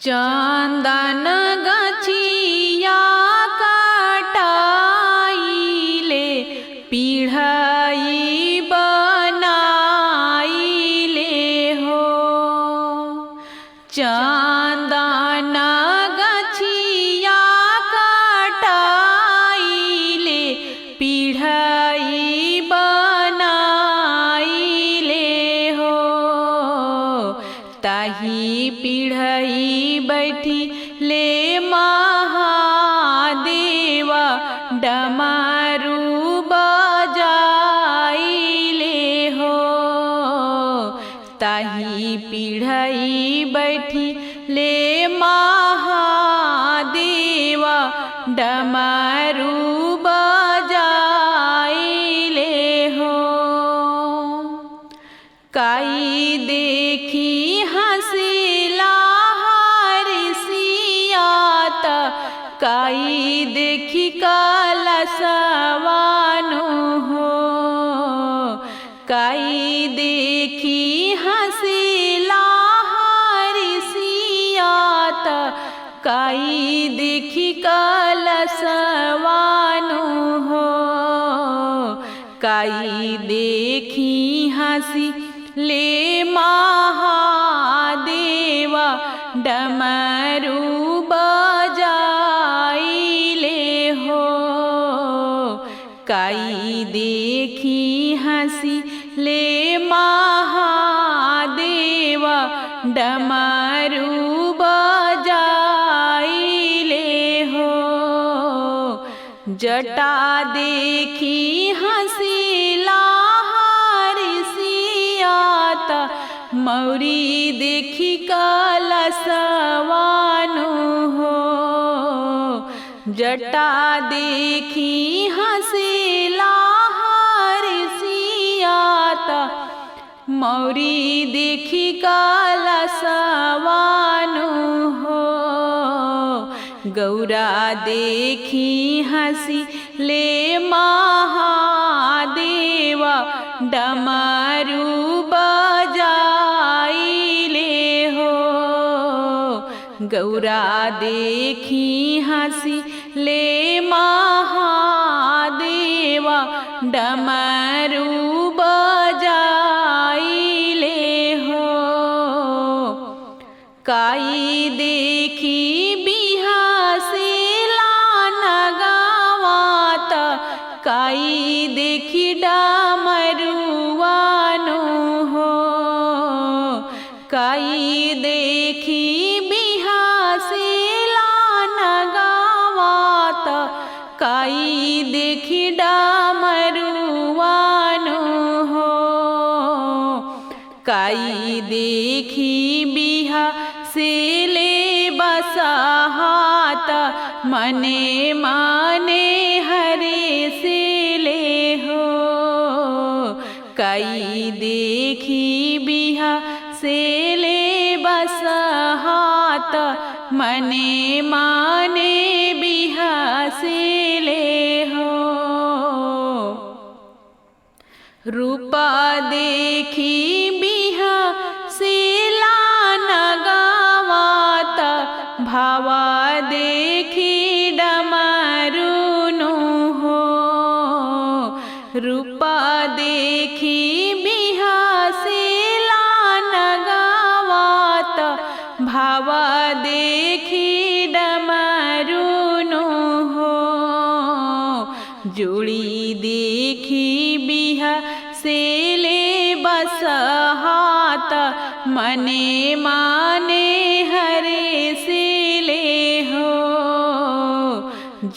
चंदन गछिया कटाइले पिढ़ई बनाइले हो। चंदन गछिया कटाइले पिढ़ई बनाइले हो। ताही पिढ़ई बैठी ले महादेवा डमरू बजाइले हो। ताही पिढ़ई बैठी ले महादेवा डमरू बजाइले हो। काई देखी हंसिला काई देखी कलसवानु हो। काई देखी हंसिला हरिसियात काई देखी कलसवानु हो। काई देखी हंसी ले महादेवा डमरू काई देखी हंसी ले महादेवा डमरू बजाइले हो। जटा देखी हंसिला हरिसियात मौरी देखी कलसवानु हो। जटा देखी हंसिला हरिसियात मौरी देखी कलसवानु हो। गौरा देखी हंसी ले महादेवा डमरू बजाइले हो। गौरा देखी हंसी ले महादेवा डमरू बजाइले हो। काई देखी बिहसिला नगावात काई देखी डमरुआनु हो। काई देखी काई देखी डमरुआनु हो। काई देखी बिहा से ले बसहात मने माने हरे से ले हो। काई देखी बिहा से ले बसहात मने माने बिहा से रूपा देखी बिहसिला नगावात भावा देखी डमरुनु हो। रूपा देखी बिहसिला नगावात भावा देखी डमरुनु हो। जोड़ी देखी बिहा से ले बसहात मने माने हरे से ले हो।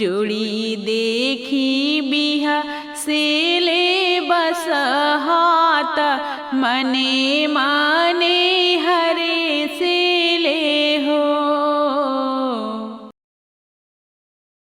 जोड़ी देखी बिहा से ले बसहात मने माने हरे से ले हो।